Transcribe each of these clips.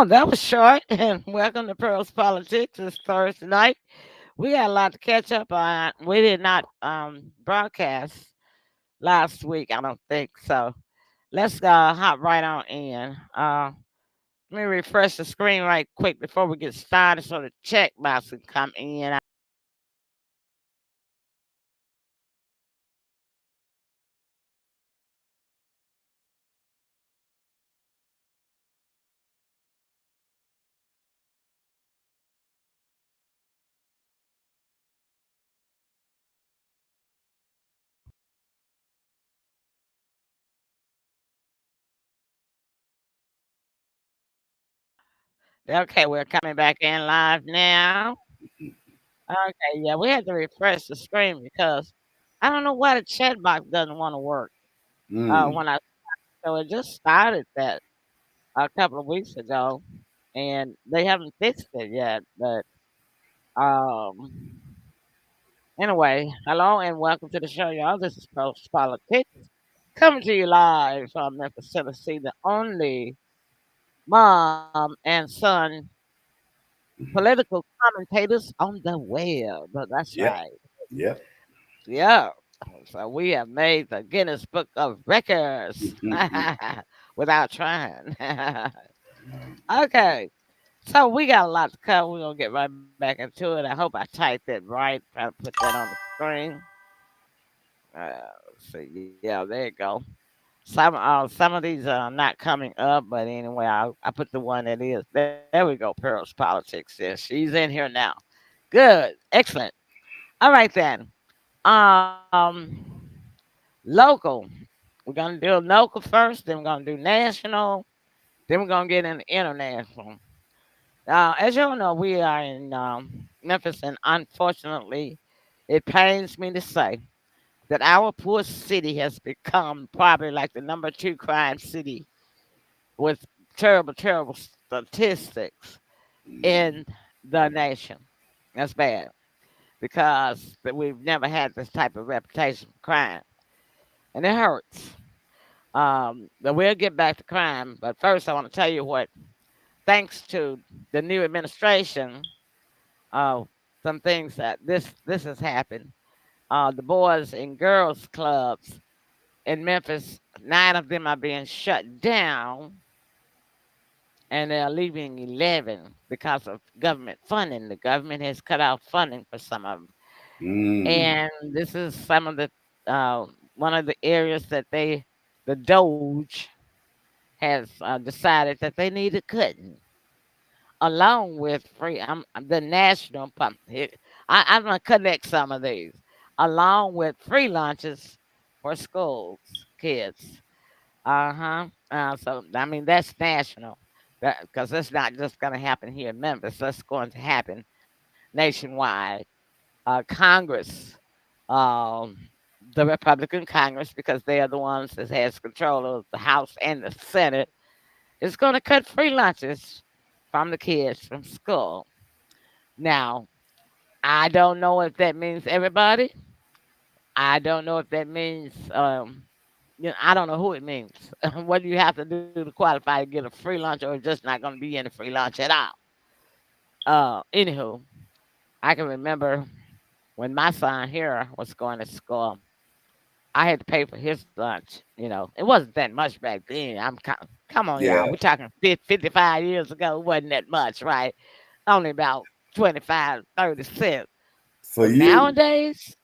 Oh, that was short. And welcome to Pearls Politics. It's Thursday night. We got a lot to catch up on. We did not broadcast last week, I don't think. So let's hop right on in. Let me refresh the screen right quick before we get started so the check box can come in. Okay, we're coming back in live now. Okay, yeah, we had to refresh the screen because I don't know why the chat box doesn't want to work. Mm. When I so it just started that a couple of weeks ago, and they haven't fixed it yet. But um, anyway, hello and welcome to the show, y'all. This is Post Politics coming to you live from Memphis, Tennessee. The only mom and son political commentators on the web. That's Yep. right. Yep. Yeah. So we have made the Guinness Book of Records without trying. Okay. So we got a lot to cover. We're gonna get right back into it. I hope I typed it right. Try to put that on the screen. Let's see. Yeah, there you go. Some of these are not coming up, but anyway, I put the one that is. There we go. Pearls Politics. There, she's in here now. Good, excellent. All right then. Local. We're gonna do local first. Then we're gonna do national. Then we're gonna get into international. As you all know, we are in Memphis, and unfortunately, it pains me to say that our poor city has become probably like the number two crime city with terrible, terrible statistics in the nation. That's bad because we've never had this type of reputation for crime, and it hurts. But we'll get back to crime. But first, I want to tell you what, thanks to the new administration, uh, some things that this has happened. The boys and girls clubs in Memphis, 9 of them are being shut down, and they're leaving 11 because of government funding. The government has cut off funding for some of them, Mm. and this is some of the one of the areas that the Doge has decided that they needed cutting, along with the national pump. I'm gonna connect some of these, along with free lunches for schools kids. Uh-huh. So I mean that's national, because it's not just gonna happen here in Memphis. That's going to happen nationwide. Congress, um, the Republican Congress, because they are the ones that has control of the House and the Senate, is going to cut free lunches from the kids from school. Now, I don't know if that means everybody. I don't know if that means, I don't know who it means. What do you have to do to qualify to get a free lunch, or just not going to be any free lunch at all? Anywho, I can remember when my son here was going to school, I had to pay for his lunch. It wasn't that much back then. Come on, y'all. Yeah. We're talking 55 years ago. It wasn't that much, right? Only about 25, 30 cents. For But you. nowadays,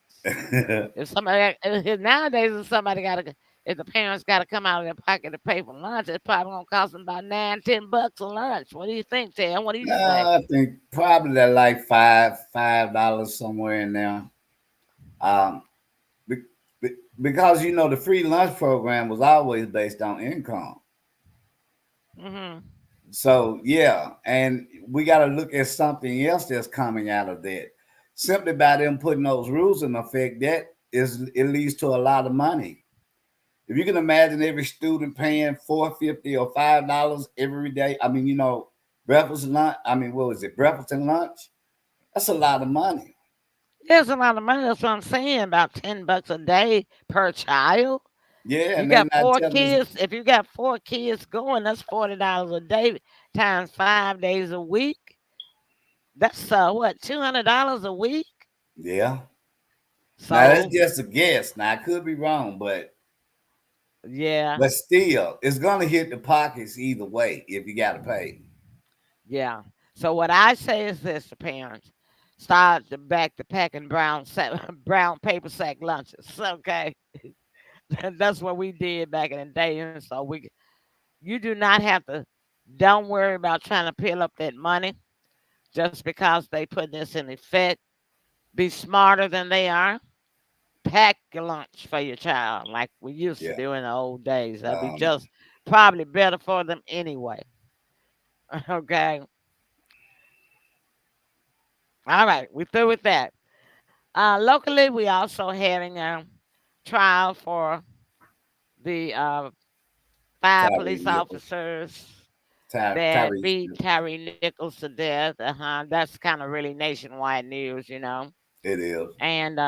if the parents got to come out of their pocket to pay for lunch, it's probably gonna cost them about 9, $10 a lunch. What do you think, Tim? What do you say? I think probably that like $5 somewhere in there. Um, be- because the free lunch program was always based on income. Hmm. So yeah, and we got to look at something else that's coming out of that. Simply by them putting those rules in effect, it leads to a lot of money. If you can imagine every student paying $4.50 or $5 every day, I mean, breakfast and lunch. I mean, what was it? Breakfast and lunch. That's a lot of money. There's a lot of money. That's what I'm saying. About $10 a day per child. Yeah, You and they got not four telling us. kids. If you got 4 kids going, that's $40 a day. times 5 days a week. That's what, $200 a week. Yeah. Now that's So just a guess. Now I could be wrong, yeah, but still, it's gonna hit the pockets either way if you gotta pay. yeah. So what I say is this to parents: start to back to packing brown paper sack lunches. Okay, that's what we did back in the day, and so you do not have to. Don't worry about trying to peel up that money just because they put this in effect. Be smarter than they are. Pack your lunch for your child like we used to Yeah. do in the old days. That'd be Um, just probably better for them anyway. Okay. All right. We through with that. Locally, we also having a trial for the five Tyree police Nichols. officers that Tyrese. beat Tyree Nichols to death. That's kind of really nationwide news. It is. And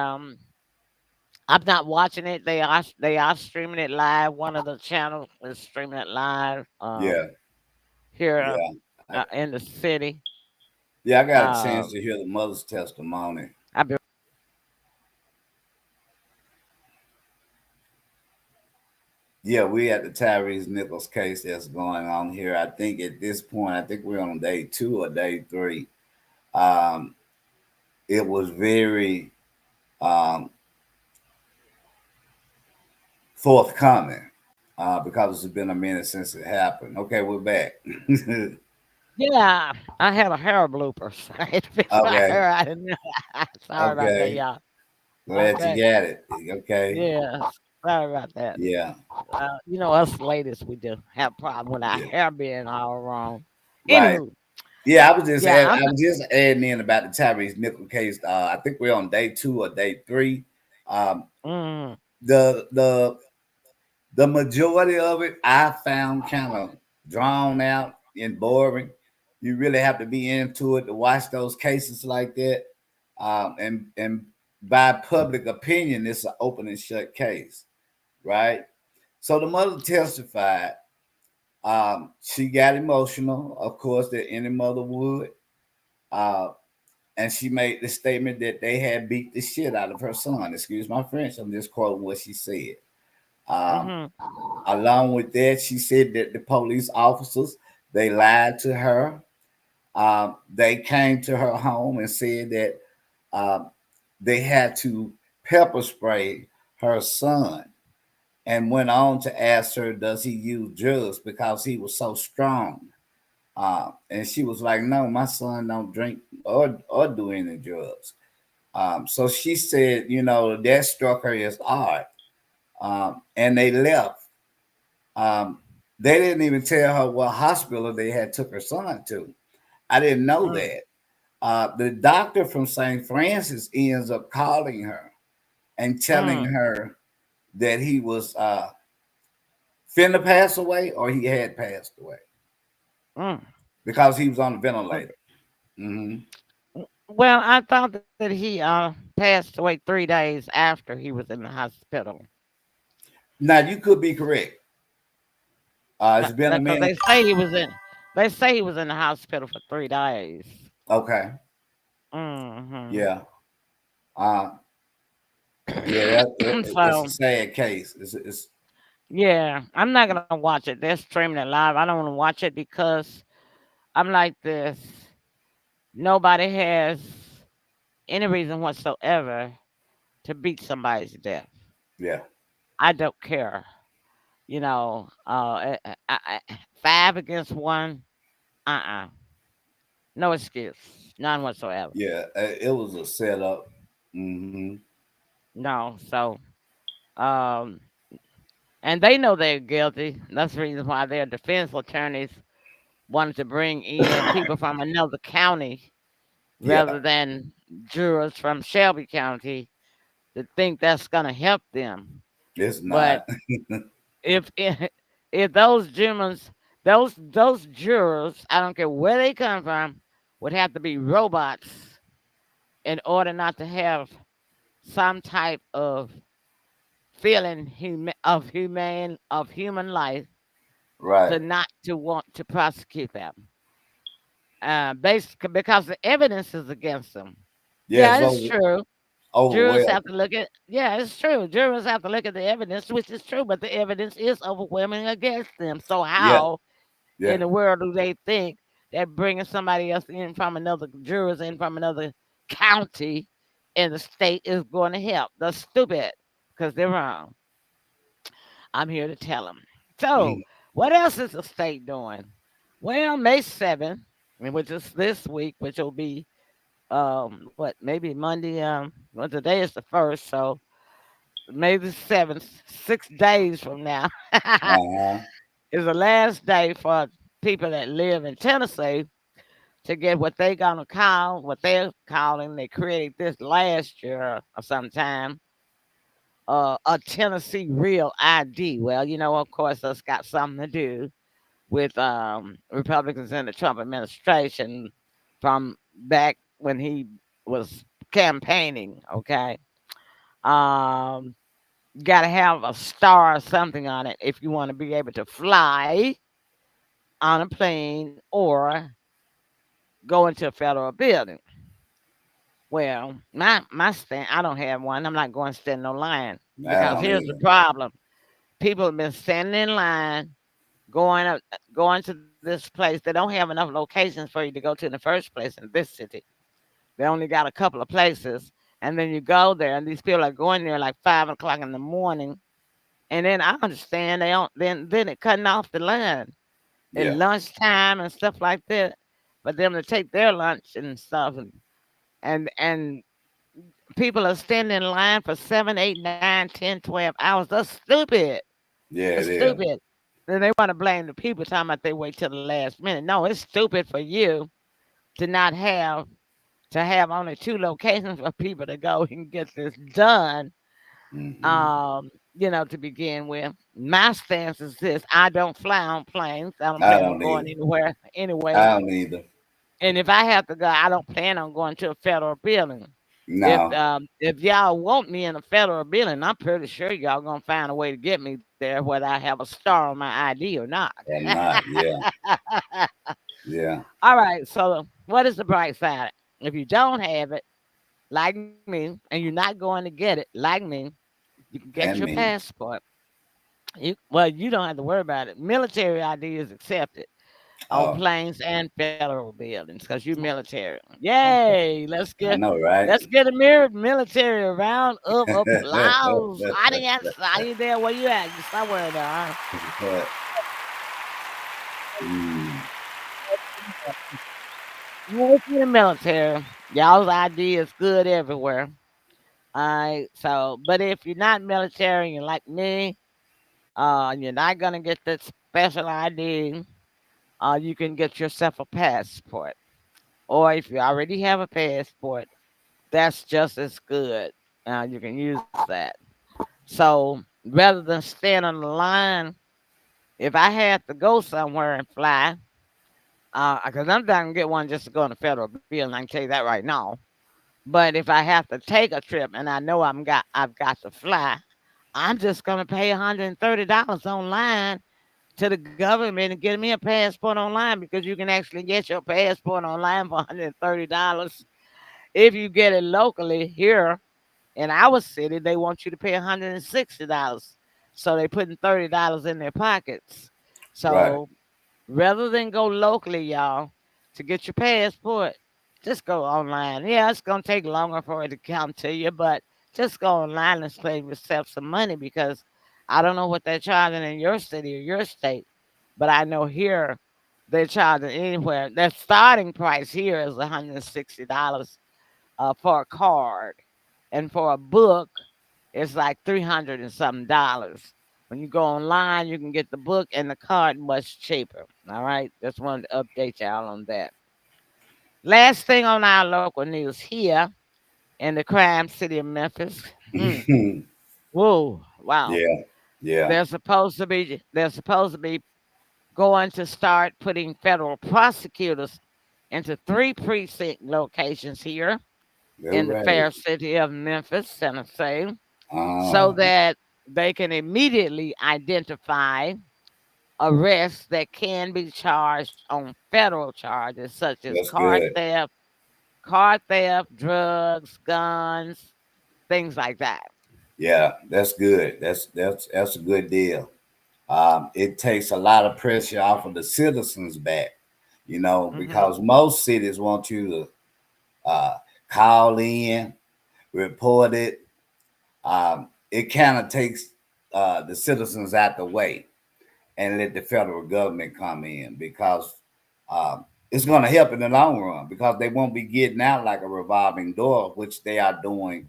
I'm not watching it. They are streaming it live. One of the channels is streaming it live Yeah. here Yeah. I, in the city. yeah, I got a chance Um, to hear the mother's testimony. I've been. Yeah, we at the Tyrese Nichols case that's going on here. I think at this point, I think we're on day 2 or day 3. Um, it was very um, forthcoming because it's been a minute since it happened. Okay, we're back. Yeah, I had a hair bloopers right before I Okay, heard. I didn't know. Sorry about that, okay. y'all. Glad you Okay. got it. Okay, Yeah. Sorry about that. yeah, Us ladies, we do have a problem with our yeah, hair being all wrong. right. Anywho, Yeah, yeah, I was just adding in about the Tyrese Nichols case. I think we're on day 2 or day 3. Um, mm, the the the majority of it I found kind of drawn out and boring. You really have to be into it to watch those cases like that. And by public opinion, it's an open and shut case, right? So the mother testified. She got emotional, of course, that any mother would. Uh, and she made the statement that they had beat the shit out of her son. Excuse my French. I'm just quoting what she said. Um, mm-hmm, Along with that, she said that the police officers they lied to her. They came to her home and said that um, they had to pepper spray her son, and went on to ask her, "Does he use drugs?" Because he was so strong. And she was like, "No, my son don't drink or do any drugs." So she said, that struck her as odd. And they left. Um, they didn't even tell her what hospital they had took her son to. I didn't know mm, that. The doctor from St. Francis ends up calling her and telling mm, her that he was finna pass away or he had passed away mm. because he was on the Mm. ventilator. Hmm. Well, I thought that he passed away 3 days after he was in the hospital. Now you could be correct. It's been a Because minute. they say he was in the hospital for 3 days. Okay. Hmm. Yeah. Uh, yeah. It's a So sad case. It's yeah, I'm not gonna watch it. They're streaming it live. I don't want to watch it because I'm like this. Nobody has any reason whatsoever to beat somebody's death. yeah. I don't care. Five against one. Uh-uh. No excuse. None whatsoever. Yeah. It was a setup. Hmm. No. So, um, and they know they're guilty. That's the reason why their defense attorneys wanted to bring in people from another county Yeah. rather than jurors from Shelby County to think that's going to help them. It's But not. if if those Germans, those jurors, I don't care where they come from, would have to be robots in order not to have some type of feeling of human life Right. to not to want to prosecute them. basically because the evidence is against them. Yes, Yeah, it's over true. Jurors overwhelmed. have to look at yeah, it's true. Jurors have to look at the evidence, which is true, but the evidence is overwhelming against them. So Yeah, how in yeah, the world do they think that bringing somebody else in from another jurors in from another county in the state is going to help? They're stupid because they're wrong. I'm here to tell them. So, mhm, what else is the state doing? Well, May 7th, which is this week, which will be what maybe Monday. Well, today is the first, so May the 7th, 6 days from now, uh-huh, is the last day for people that live in Tennessee to get what they gonna call what they're calling. They created this last year or sometime. A Tennessee Real ID. Well, of course, that's got something to do with Republicans in the Trump administration from back when he was campaigning. Okay, um, got to have a star or something on it if you want to be able to fly on a plane or go into a federal building. Well, my stand, I don't have one. I'm not going to stand no line I because don't here's the either. problem: people have been standing in line going up, going to this place. They don't have enough locations for you to go to in the first place in this city. They only got a couple of places, and then you go there, and these people are going there like 5 o'clock in the morning. And then I understand they don't then it cutting off the line at Yeah, lunchtime and stuff like that. But them to take their lunch and stuff, and people are standing in line for 7, 8, 9, 10, 12 hours. That's stupid. yeah, It's it is. stupid. Then they want to blame the people talking about they wait till the last minute. No, it's stupid for you to not have to have only two locations for people to go and get this done. Hmm. To begin with. My stance is this: I don't fly on planes. I don't I plan on don't going either. anywhere I anyway. don't either. And if I have to go, I don't plan on going to a federal building. No, If y'all want me in a federal building, I'm pretty sure y'all gonna find a way to get me there, whether I have a star on my ID or not. or not. Yeah, yeah, All right. So what is the bright side? If you don't have it, like me, and you're not going to get it, like me, you can get your and me. passport. You don't have to worry about it. Military ID is accepted on Oh, planes and federal buildings because you're military. okay. Yay! I know, right? Let's get a mirrored military round of applause. Audience, are you there? Where you at? You somewhere there, huh? Mm, You ain't in the military. Y'all's ID is good everywhere. All right. So, but if you're not military and you're like me, you're not gonna get that special ID. You can get yourself a passport. Or if you already have a passport, that's just as good. You can use that. So rather than stand on the line, if I had to go somewhere and fly, because I'm not gonna get one just to go on the federal bill, and I can tell you that right now. But if I have to take a trip and I know I've got to fly, I'm just gonna pay $130 online to the government and get me a passport online because you can actually get your passport online for $130. If you get it locally here in our city, they want you to pay $160. So they putting $30 in their pockets. right. So rather than go locally, y'all, to get your passport, just go online. Yeah, it's gonna take longer for it to come to you, but just go online and save yourself some money because I don't know what they're charging in your city or your state, but I know here they're charging anywhere. Their starting price here is $160 for a card, and for a book, it's like 300 and something dollars. When you go online, you can get the book and the card much cheaper. All right, just wanted to update y'all on that. Last thing on our local news here in the crime city of Memphis. Whoa, wow. Yeah, yeah. They're supposed to be going to start putting federal prosecutors into three precinct locations here They're in the ready. fair city of Memphis, Tennessee, so Uh, that they can immediately identify arrests that can be charged on federal charges such as That's good. car theft, drugs, guns, things like that. Yeah, that's good. That's a good deal. It takes a lot of pressure off of the citizens back, Hmm. because most cities want you to uh, call in, report it. It kind of takes the citizens out the way and let the federal government come in, because it's going to help in the long run, because they won't be getting out like a revolving door, which they are doing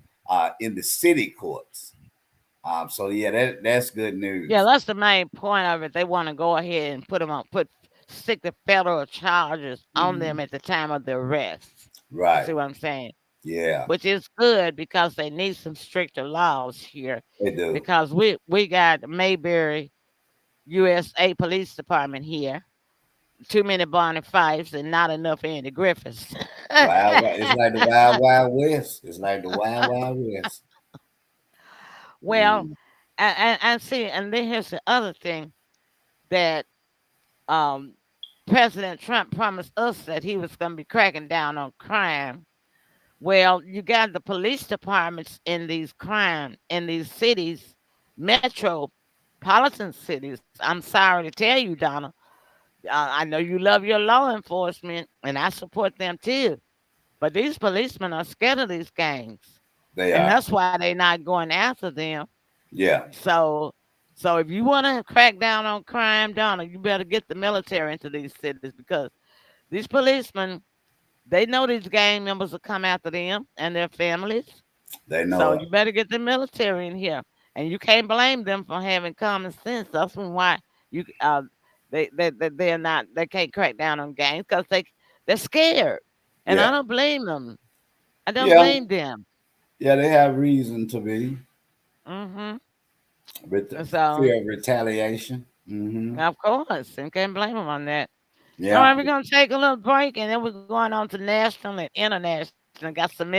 in the city courts. So yeah, that's good Yeah, news. that's the main point of it. They want to go ahead and stick the federal charges on them Mhm. at the time of the arrest. You Right. see what I'm saying? Yeah, Which is good because they need some stricter laws here. they do. Because we got Mayberry USA Police Department here, too many Barney Fifes and not enough Andy Griffiths. Wild, wild. It's like the wild, wild west. It's like the wild, wild west. Well, Mm. and see, and then here's the other thing that um, President Trump promised us that he was going to be cracking down on crime. Well, you got the police departments in these cities, metropolitan cities. I'm sorry to tell you, Donna. I know you love your law enforcement, and I support them too. But these policemen are scared of these gangs, They and are. that's why they're not going after them. Yeah, So, so if you want to crack down on crime, Donna, you better get the military into these cities because these policemen, they know these gang members will come after them and their families. they So know it. you better get the military in here, and you can't blame them for having common sense. That's why you they can't crack down on gangs because they're scared, and I Yeah, don't blame them. I don't yeah, blame them. yeah. They have reason to be Hmm. with the So fear of retaliation. of course, and can't blame them on that. All Yeah, right, we're gonna take a little break, and then we're going on to national and international. Got some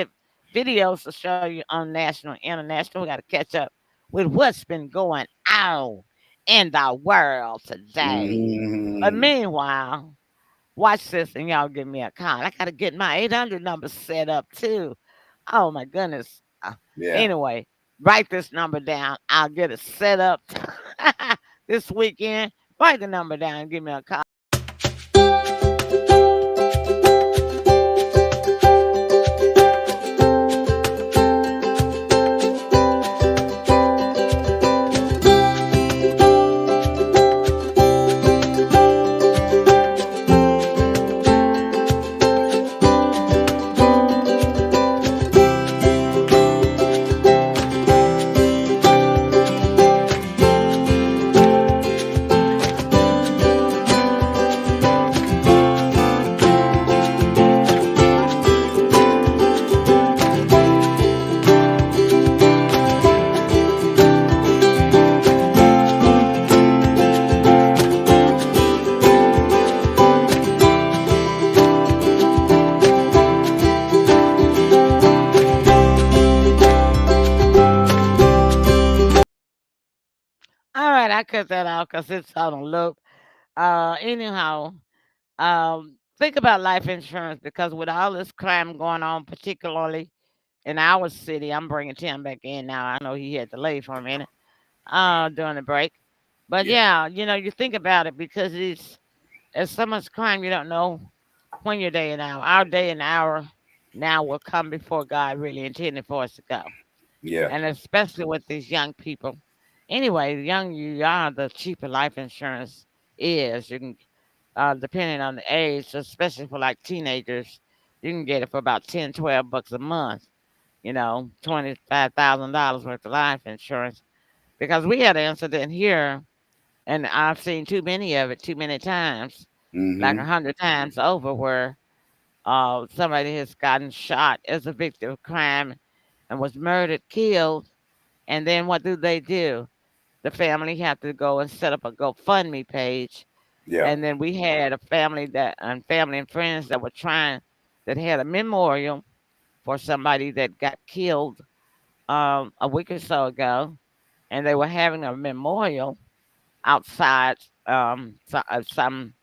videos to show you on national and international. We got to catch up with what's been going on in the world today. But hmm meanwhile, watch this, and y'all give me a call. I got to get my 800 number set up too. Oh my goodness. yeah. Anyway, write this number down. I'll get it set up this weekend. Write the number down and give me a call. All right, I cut that out because it's on a loop. Anyhow, think about life insurance because with all this crime going on, particularly in our city, I'm bringing Tim back in now. I know he had to leave for a minute during the break. But Yeah, yeah, you think about it because there's so much crime you don't know when your day and hour. Our day and hour now will come before God really intended for us to go. yeah, And especially with these young people. Anyway, the younger you are, the cheaper life insurance is. You can, depending on the age, especially for like teenagers, you can get it for about 10, $12 a month. $25,000 worth of life insurance. Because we had an incident here, and I've seen too many of it too many times, like hmm 100 times over, where somebody has gotten shot as a victim of crime and was murdered, killed, and then what do they do? The family have to go and set up a GoFundMe page. yeah, And then we had a family and friends that were trying that had a memorial for somebody that got killed a week or so ago, and they were having a memorial outside some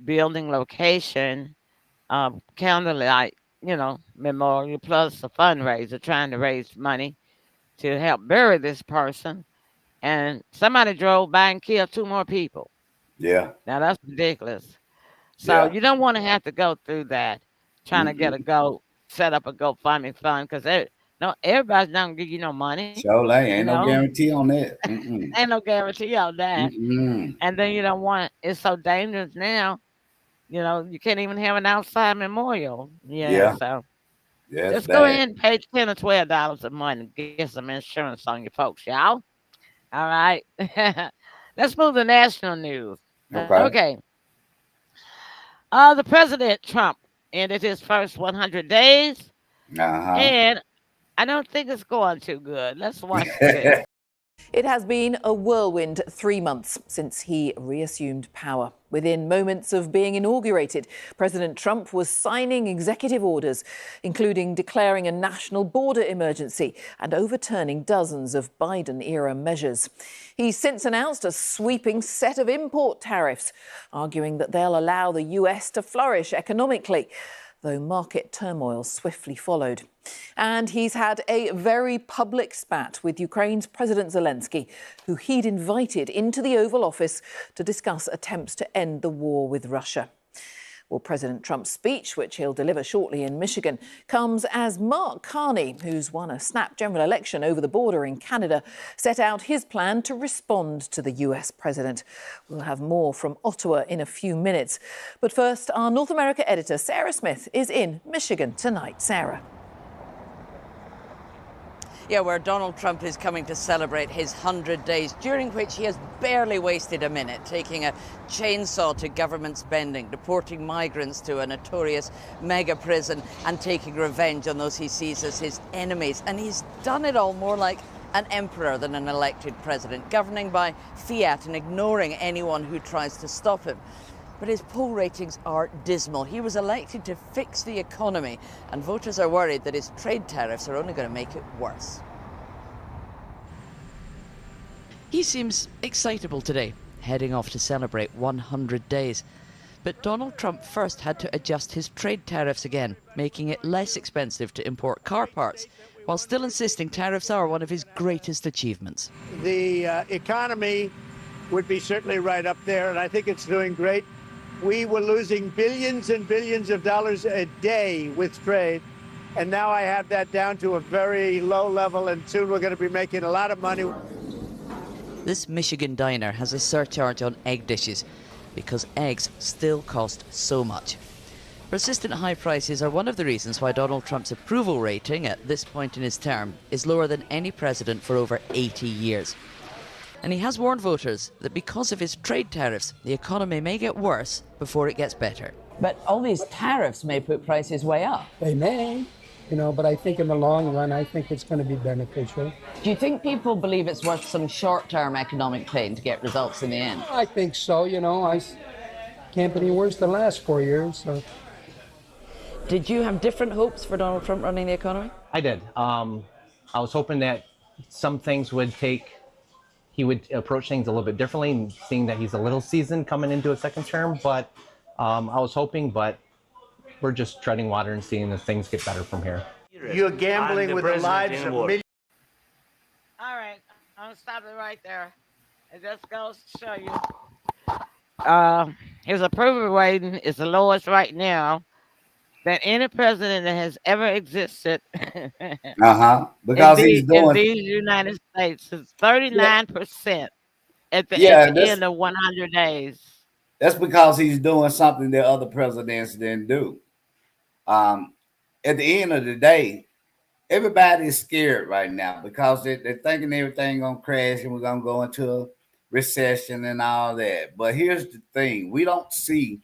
building location, candlelight, memorial plus a fundraiser trying to raise money to help bury this person. And somebody drove by and killed two more people. Yeah. Now that's ridiculous. So Yeah. you don't want to have to go through that trying to get a Mm-mm. go set up a GoFundMe fund because no everybody's not gonna give you no money. So You ain't no know, guarantee on that. Mm-mm. ain't no guarantee on that. Mm-mm. And then you don't want it's so dangerous now. You can't even have an outside memorial. Yeah, Yeah. so Yeah, it's just go bad. ahead and pay $10 or $12 a month and get some insurance on your folks, y'all. All right. Let's move to national news. Okay. Okay. The President Trump ended his first 100 days, Uh-huh. and I don't think it's going too good. Let's watch this. It has been a whirlwind 3 months since he reassumed power. Within moments of being inaugurated, President Trump was signing executive orders, including declaring a national border emergency and overturning dozens of Biden-era measures. He's since announced a sweeping set of import tariffs, arguing that they'll allow the US to flourish economically, though market turmoil swiftly followed. And he's had a very public spat with Ukraine's President Zelensky, who he'd invited into the Oval Office to discuss attempts to end the war with Russia. Well, President Trump's speech, which he'll deliver shortly in Michigan, comes as Mark Carney, who's won a snap general election over the border in Canada, set out his plan to respond to the US president. We'll have more from Ottawa in a few minutes. But first, our North America editor, Sarah Smith, is in Michigan tonight. Sarah. Yeah, where Donald Trump is coming to celebrate his 100 days, during which he has barely wasted a minute, taking a chainsaw to government spending, deporting migrants to a notorious mega prison, and taking revenge on those he sees as his enemies. And he's done it all more like an emperor than an elected president, governing by fiat and ignoring anyone who tries to stop him. But his poll ratings are dismal. He was elected to fix the economy, and voters are worried that his trade tariffs are only going to make it worse. He seems excitable today, heading off to celebrate 100 days. But Donald Trump first had to adjust his trade tariffs again, making it less expensive to import car parts, while still insisting tariffs are one of his greatest achievements. The economy would be certainly right up there, and I think it's doing great. We were losing billions and billions of dollars a day with trade, and now I have that down to a very low level, and soon we're going to be making a lot of money. This Michigan diner has a surcharge on egg dishes because eggs still cost so much. Persistent high prices are one of the reasons why Donald Trump's approval rating at this point in his term is lower than any president for over 80 years. And he has warned voters that because of his trade tariffs, the economy may get worse before it gets better. But all these tariffs may put prices way up. They may, but I think in the long run, I think it's going to be beneficial. Do you think people believe it's worth some short-term economic pain to get results in the end? I think so, I can't be any worse than the last 4 years. So. Did you have different hopes for Donald Trump running the economy? I did. I was hoping that some things he would approach things a little bit differently, seeing that he's a little seasoned coming into a second term. But I was hoping, but we're just treading water and seeing if things get better from here. You're gambling with the lives of millions. All right, I'm gonna stop it right there. It just goes to show you. His approval rating is the lowest right now than any president that has ever existed Because he's in doing. these United States. It's 39% at the Yeah, end of 100 days. that's because he's doing something that other presidents didn't do. At the end of the day, everybody's scared right now because they're thinking everything gonna crash and we're gonna go into a recession and all that. But here's the thing: we don't see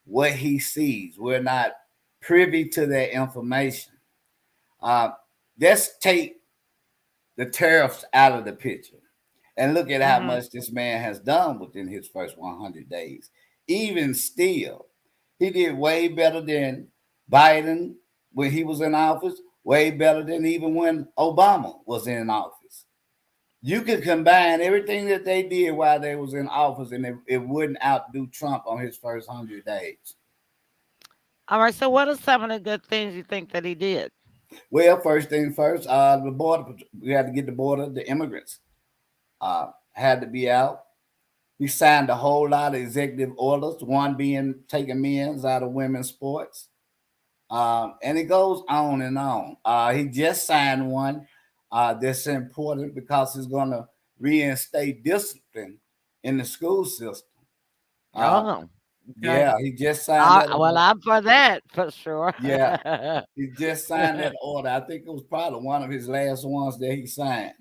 what he sees. We're not privy to that information. Let's take the tariffs out of the picture and look at how much this man has done within his first 100 days. Even still, he did way better than Biden when he was in office, way better than even when Obama was in office. You could combine everything that they did while they was in office, and it wouldn't outdo Trump on his first 100 days. All right. So, what are some of the good things you think that he did? Well, first thing first, the border. We had to get the border. The immigrants had to be out. He signed a whole lot of executive orders. One being taking men's out of women's sports, and it goes on and on. He just signed one that's important because it's going to reinstate discipline in the school system. Uh, Oh, okay. yeah, he just signed that. Well, I'm for that for sure. Yeah, he just signed that order. I think it was probably one of his last ones that he signed.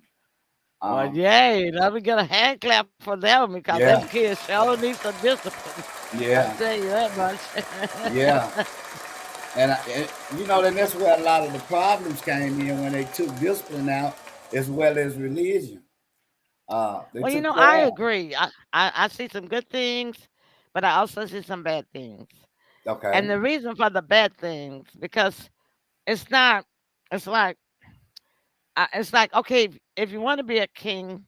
Well, Um, yay. Let me get a hand clap for them because them yeah, kids sure need some discipline. I yeah, tell you that yeah. much. And that's where a lot of the problems came in when they took discipline out, as well as religion. They Well, took I prayer. agree. I see some good things, but I also see some bad things. And Okay. the reason for the bad things, because it's not, it's like, okay, if you want to be a king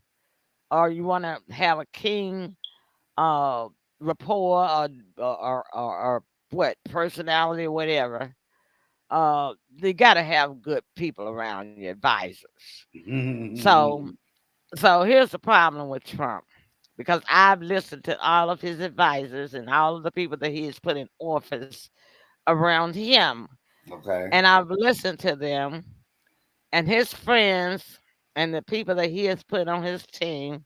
or you want to have a king uh, rapport or what, personality or whatever, you got to have good people around you, advisors. So, so here's the problem with Trump because I've listened to all of his advisors and all of the people that he has put in office around him, Okay. and I've listened to them and his friends and the people that he has put on his team.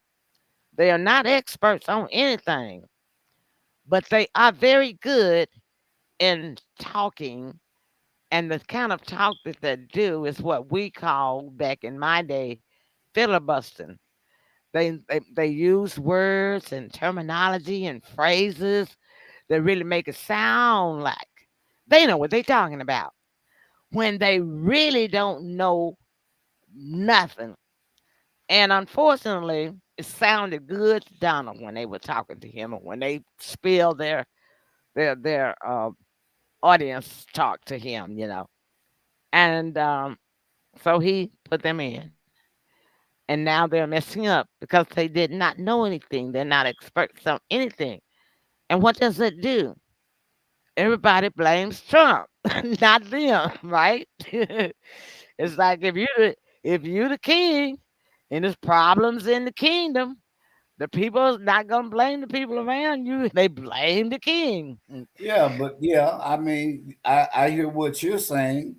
They are not experts on anything, but they are very good in talking. And the kind of talk that they do is what we call back in my day filibustering. They use words and terminology and phrases that really make it sound like they know what they're talking about when they really don't know nothing. And unfortunately, it sounded good to Donald when they were talking to him and when they spilled their audience talk to him. And so he put them in. And now they're messing up because they did not know anything. They're not experts on anything. And what does it do? Everybody blames Trump, not them, right? It's like if you the king and there's problems in the kingdom, the people's not gonna blame the people around you. They blame the king. Yeah, but yeah, I mean, I hear what you're saying.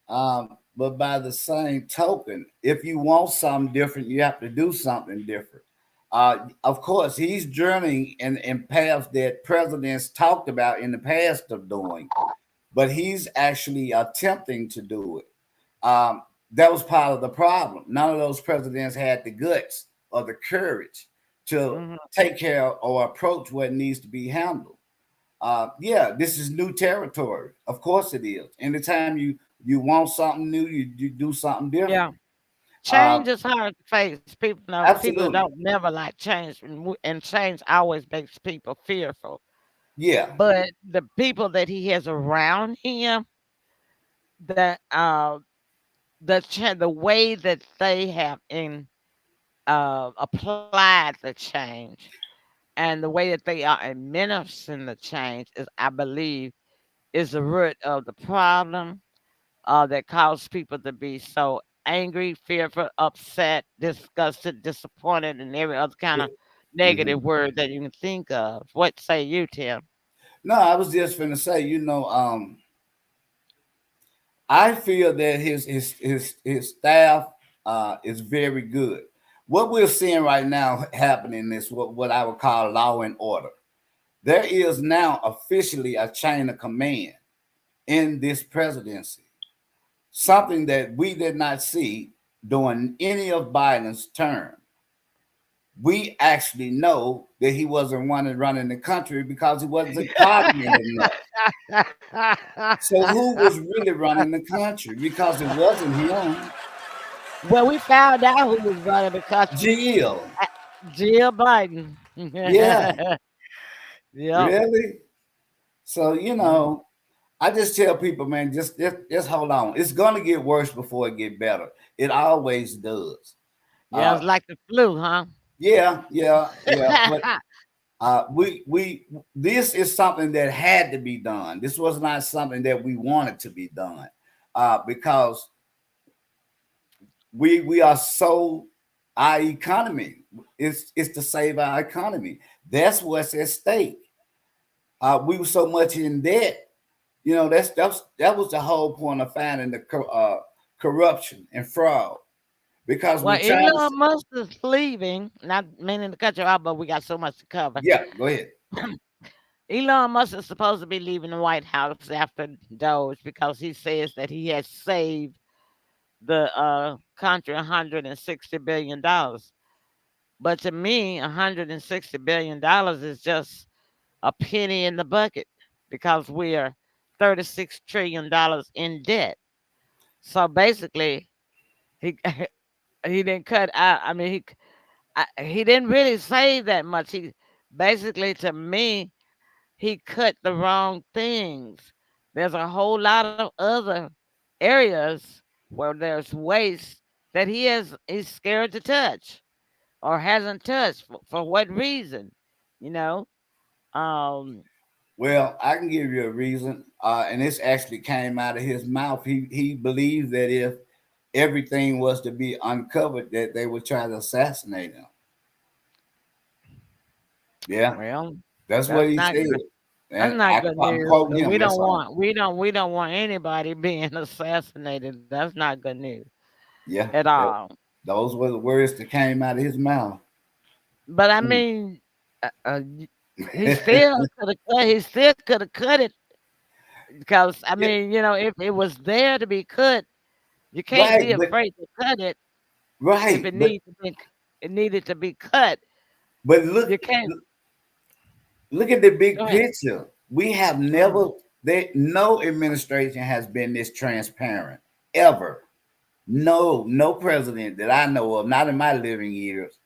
But by the same token, if you want something different, you have to do something different. Of course, he's journeying in paths that presidents talked about in the past of doing, but he's actually attempting to do it. That was part of the problem. None of those presidents had the guts or the courage to Mhm. take care or approach what needs to be handled. Yeah, this is new territory. Of course it is. Anytime you want something new, you do something different. Yeah, Uh, change is hard to face. People Absolutely. don't never like change, and change always makes people fearful. Yeah. But the people that he has around him, that the way that they have applied the change and the way that they are administering the change is, I believe, is the root of the problem that caused people to be so angry, fearful, upset, disgusted, disappointed, and every other kind of negative Mhm. word that you can think of. What say you, Tim? No, I was just going to say, I feel that his staff is very good. What we're seeing right now happening is what I would call law and order. There is now officially a chain of command in this presidency, something that we did not see during any of Biden's term. We actually know that he wasn't running the country because he wasn't cognizant enough. So who was really running the country? Because it wasn't him. Well, we found out who was running the country. Jill. Jill Biden. Yeah, Yep. really. So I just tell people, man, just hold on. It's gonna get worse before it get better. It always does. Yeah, it's like the flu, huh? Yeah. But this is something that had to be done. This was not something that we wanted to be done, because we are so, our economy is to save our economy. That's what's at stake. We were so much in debt. You know, that was the whole point of finding the corruption and fraud, because Well, we tried to. Elon Musk is leaving. Not meaning to cut you off, but we got so much to cover. Yeah, go ahead. Elon Musk is supposed to be leaving the White House after Doge because he says that he has saved the country $160 billion. But to me, $160 billion is just a penny in the bucket because we are $36 trillion in debt. So basically, he he didn't cut out. I mean, he didn't really save that much. He basically, to me, he cut the wrong things. There's a whole lot of other areas where there's waste that he's scared to touch or hasn't touched for what reason, you know? Um, Well, I can give you a reason, and this actually came out of his mouth. He believes that if everything was to be uncovered, that they would try to assassinate him. Yeah, well, that's what that's he not said. good. That's And not good I'm news. quoting him. We That's don't all. want anybody being assassinated. That's not good news Yeah, at all. those were the words that came out of his mouth. But I Mm. mean, he still could have cut. He still could have cut it because I Yeah, mean, if it was there to be cut, you can't right, be afraid to cut it if right, it needed to be cut. but You can't. look at the big Go ahead. picture. We have Go ahead. never, no administration has been this transparent ever. No president that I know of, not in my living years,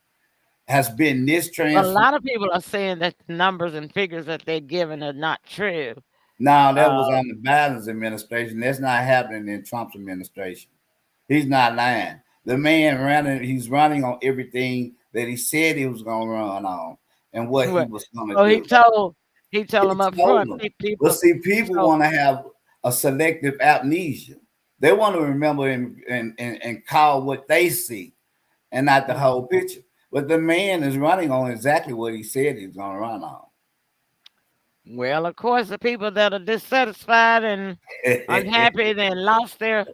has been this A transparent. lot of people are saying that the numbers and figures that they're giving are not true. Now that was Uh, on the Biden's administration. That's not happening in Trump's administration. He's not lying. The man he's running on everything that he said he was gonna run on and what he well, was gonna so he do. told He them up told front. them. But People. see, people So want to have a selective amnesia. They want to remember and call what they see and not the whole picture. But the man is running on exactly what he said he's gonna run on. well, of course, the people that are dissatisfied and unhappy then lost their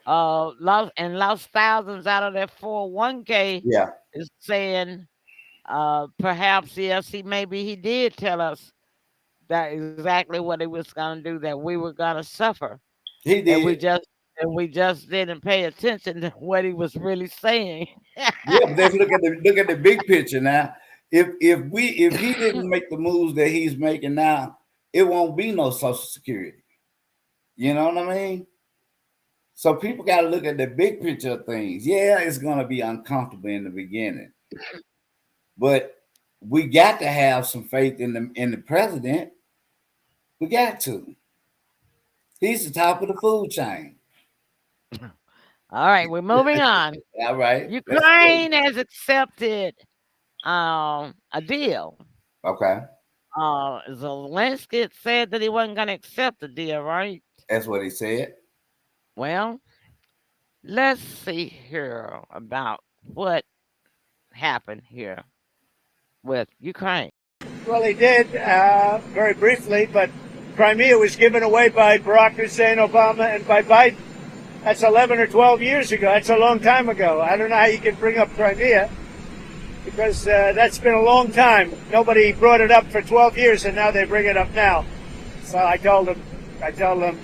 lost thousands out of their 401k Yeah. is saying perhaps yes maybe he did tell us that exactly what he was going to do, that we were going to suffer, He and we did. just didn't pay attention to what he was really saying. Yeah, but let's look at the big picture now. If he didn't make the moves that he's making now, it won't be no Social Security. You know what I mean? So people got to look at the big picture of things. Yeah, it's gonna be uncomfortable in the beginning, but we got to have some faith in the president. We got to. He's the top of the food chain. All right, we're moving on. All right. Let's go. Ukraine has accepted a deal. Okay. Zelensky said that he wasn't going to accept the deal, right? That's what he said. Well, let's see here about what happened here with Ukraine. Well, he did very briefly, but Crimea was given away by Barack Hussein Obama and by Biden. That's 11 or 12 years ago. That's a long time ago. I don't know how you can bring up Crimea because that's been a long time. Nobody brought it up for 12 years, and now they bring it up now. So I told them,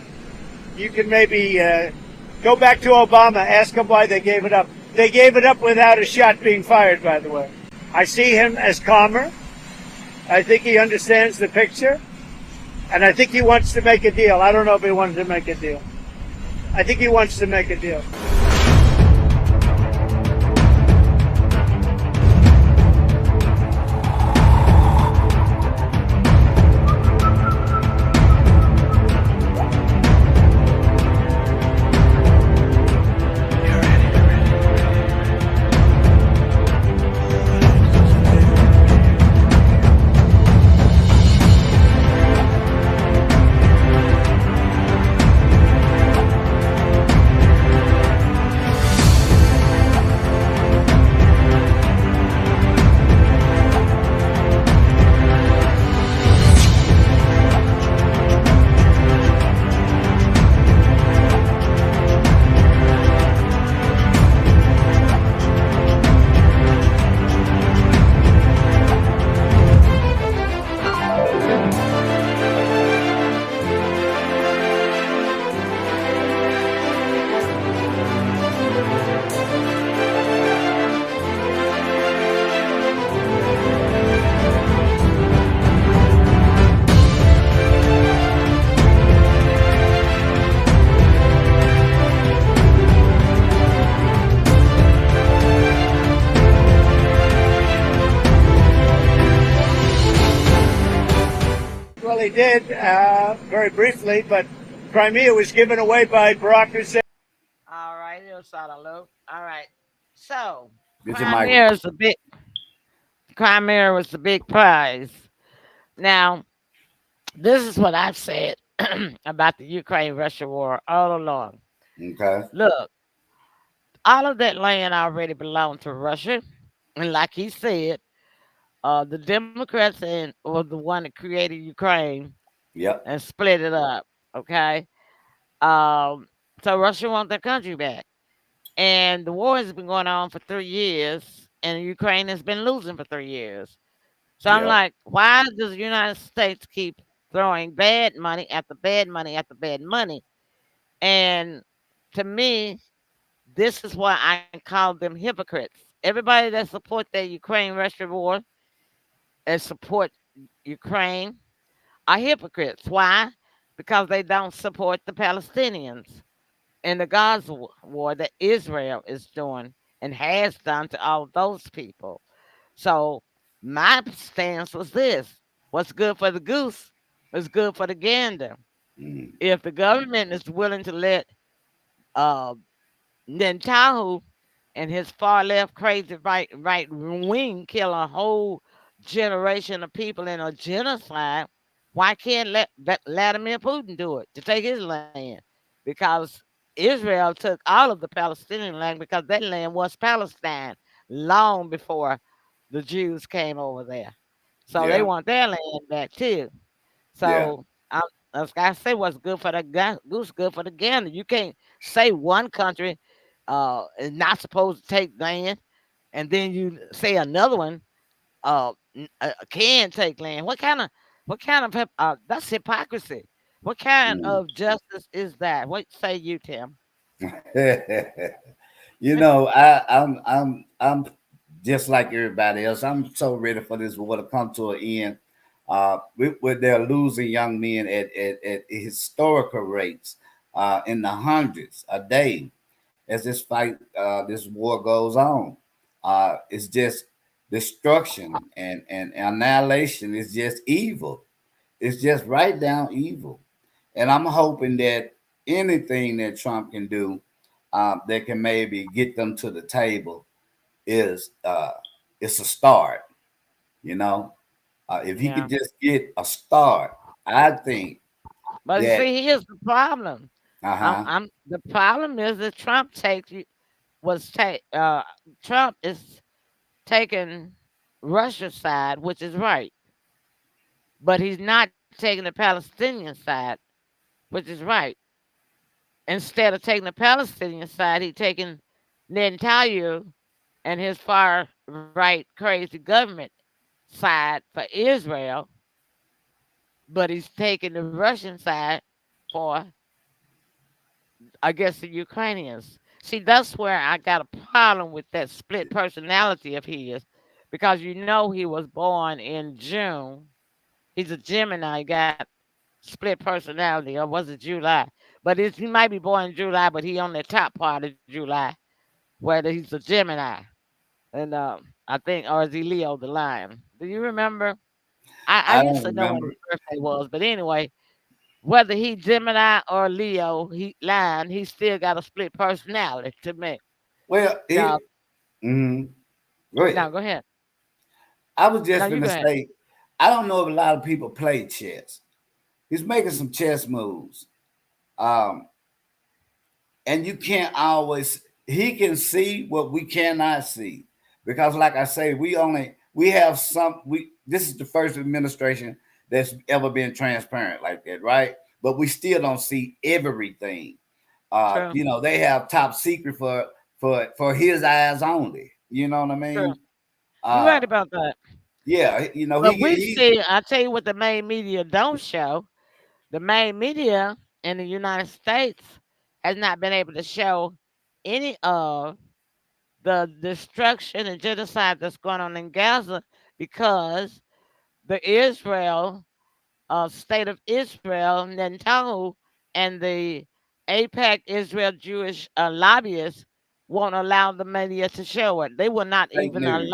you can maybe go back to Obama, ask him why they gave it up. They gave it up without a shot being fired, by the way. I see him as calmer. I think he understands the picture, and I think he wants to make a deal. I don't know if he wanted to make a deal. I think he wants to make a deal. they did, very briefly, but Crimea was given away by Barack Hussein. All right, it'll start a loop. All right. So Get your mic. Crimea was the big prize. Now, this is what I've said about the Ukraine Russia war all along. Okay. Look, all of that land already belonged to Russia. And like he said, the Democrats were the one that created Ukraine Yep. and split it up. Okay. Um, so Russia wants their country back. And the war has been going on for 3 years, and Ukraine has been losing for 3 years. So I'm Yep. like, why does the United States keep throwing bad money after bad money after bad money? And to me, this is why I call them hypocrites. Everybody that support the Ukraine Russia war and support Ukraine are hypocrites. Why? Because they don't support the Palestinians in the Gaza war that Israel is doing and has done to all those people. So my stance was this: what's good for the goose is good for the gander. Mm. If the government is willing to let uh, Netanyahu and his far left crazy right wing kill a whole generation of people in a genocide, why can't Vladimir Putin do it to take his land? Because Israel took all of the Palestinian land because that land was Palestine long before the Jews came over there. So they Yeah. want their land back too. Yeah. So as I say, what's good for the goose, good for the gander. You can't say one country is not supposed to take land, and then you say another one can take land. What kind of that's hypocrisy? What kind Mm. of justice is that? What say you, Tim? I'm just like everybody else. I'm so ready for this war to come to an end. They're losing young men at historical rates, in the hundreds a day as this war goes on. It's just destruction and annihilation. Is just evil. It's just right down evil. And I'm hoping that anything that Trump can do, that can maybe get them to the table, is it's a start. You know, if he Yeah, could just get a start, I think but you that. see, here's the problem. Uh huh. I'm the problem is that was take Trump is taking Russia's side, which is right, but he's not taking the Palestinian side, which is right. Instead of taking the Palestinian side, he's taking Netanyahu and his far right crazy government side for Israel, but he's taking the Russian side for, I guess, the Ukrainians. See, that's where I got a problem with that split personality of his, because you know he was born in June. He's a Gemini, got split personality, or was it July? But he might be born in July, but he on the top part of July, where he's a Gemini. And I think, or is he Leo the lion? Do you remember? I I used don't to know when remember. his birthday was, but anyway, whether he Gemini or Leo, he lion, he still got a split personality to me. Well, Now, mhm. Go ahead. now go ahead. I was just Now you gonna go ahead. say, I don't know if a lot of people play chess. He's making some chess moves. Um, and you can't always, he can see what we cannot see. Because like I say, we have some we this is the first administration that's ever been transparent like that, right? But we still don't see everything. True, They have top secret for his eyes only. You know what I true. mean? You're Uh right about that. yeah, But we see, I tell you what the main media don't show. The main media in the United States has not been able to show any of the destruction and genocide that's going on in Gaza, because the Israel, state of Israel, Netanyahu, and the APAC Israel Jewish lobbyists won't allow the media to show it. fake news.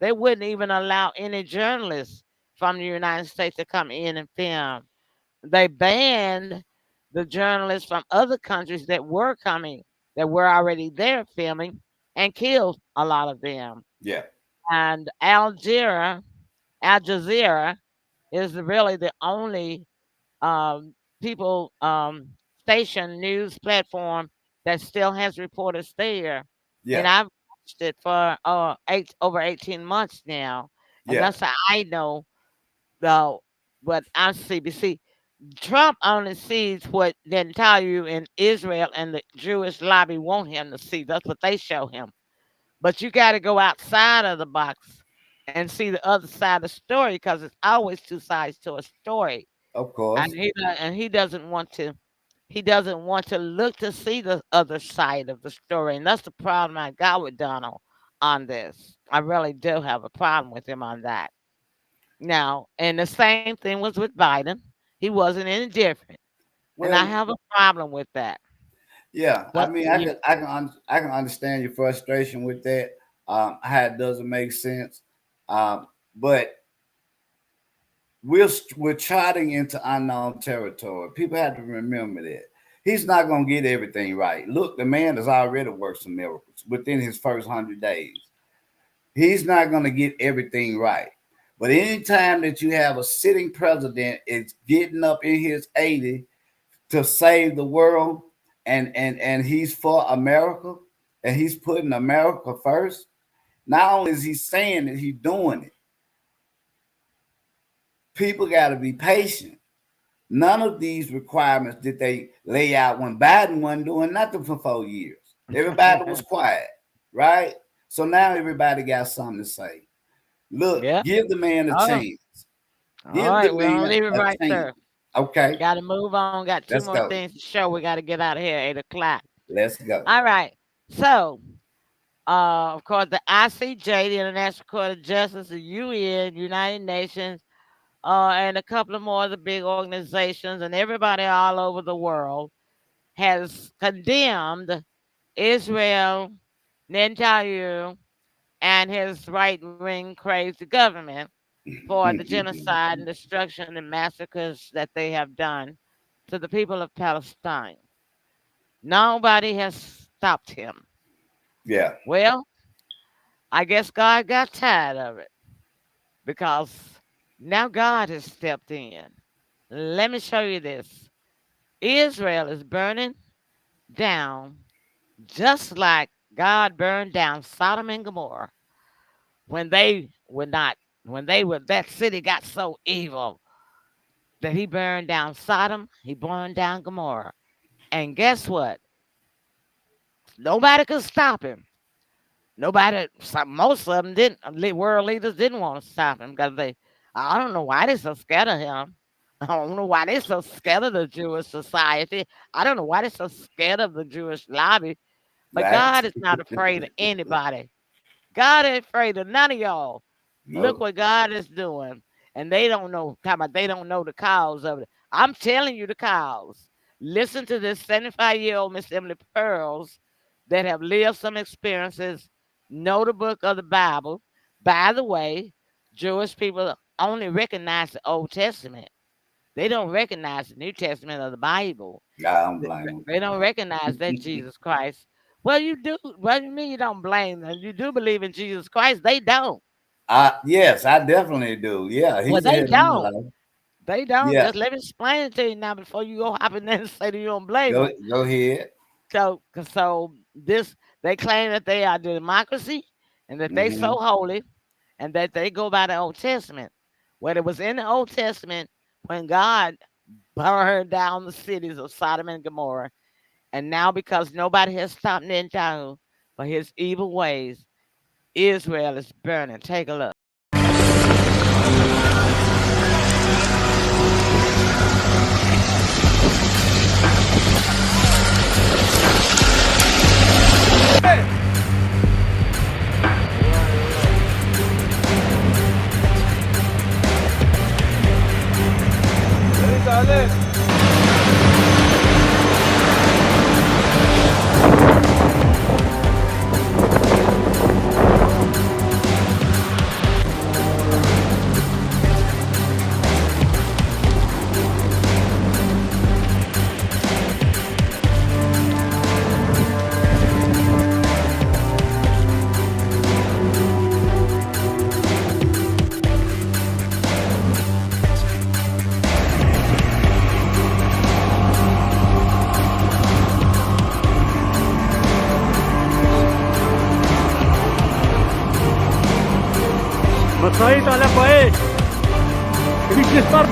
They wouldn't even allow any journalists from the United States to come in and film. They banned the journalists from other countries that were coming, that were already there filming, and killed a lot of them. Yeah. And Al Jazeera is really the only um, people station news platform that still has reporters there. And Yeah. I've watched it for over 18 months now, and Yeah. that's how I know the what I'm CBC. Trump only sees what Netanyahu in Israel and the Jewish lobby want him to see. That's what they show him. But you got to go outside of the box and see the other side of the story, because it's always two sides to a story. Of And course. he doesn't want to. He doesn't want to look to see the other side of the story, and that's the problem I got with Donald on this. I really do have a problem with him on that. Now, and the same thing was with Biden. He wasn't any different, and I Well, have a problem with that. yeah. I What mean, do you? I can understand your frustration with that. How it doesn't make sense. But we're charting into unknown territory. People have to remember that he's not going to get everything right. Look, the man has already worked some miracles within his first 100 days. He's not going to get everything right. But anytime that you have a sitting president is getting up in his 80 to save the world, and he's for America, and he's putting America first, not only is he saying that he's doing it, people got to be patient. None of these requirements did they lay out when Biden wasn't doing nothing for 4 years. Everybody was quiet, right? So now everybody got something to say. Look, Yeah. give the man a Oh, chance. all Give right. the We're gonna man leave it a right chance. there. Okay, Got to move on. Got 2 let's more go. things to show. We got to get out of here at 8 o'clock. Let's go. All right. So, of course, the ICJ, the International Court of Justice, the UN, United Nations, and a couple of more of the big organizations, and everybody all over the world has condemned Israel, Netanyahu, and his right-wing crazy government for the genocide and destruction and massacres that they have done to the people of Palestine. Nobody has stopped him. Yeah. Well, I guess God got tired of it, because now God has stepped in. Let me show you this. Israel is burning down just like God burned down Sodom and Gomorrah when that city got so evil that he burned down Sodom, he burned down Gomorrah. And guess what? Nobody could stop him. Most of them didn't. World leaders didn't want to stop him because I don't know why they're so scared of him. I don't know why they're so scared of the Jewish society. I don't know why they're so scared of the Jewish lobby. But Right. God is not afraid of anybody. God ain't afraid of none of y'all. Look No. what God is doing. And they don't know, they don't know the cause of it. I'm telling you the cause. Listen to this 75-year-old Miss Emily Pearls that have lived some experiences, know the book of the Bible. By the way, Jewish people only recognize the Old Testament. They don't recognize the New Testament of the Bible. I don't blame him. They don't recognize that Jesus Christ. Well, you do. What do you mean you don't blame them? You do believe in Jesus Christ. They don't. Yes, I definitely do. Yeah, Well, he's they ahead of my don't. life. They don't. Yeah, Just let me explain it to you now before you go hop in there and say that you don't blame them. go ahead. So they claim that they are the democracy and that they so Hmm. holy and that they go by the Old Testament. Well, it was in the Old Testament when God burned down the cities of Sodom and Gomorrah. And now, because nobody has stopped Netanyahu for his evil ways, Israel is burning. Take a look. مسيط على فؤاد. رجل الضرب.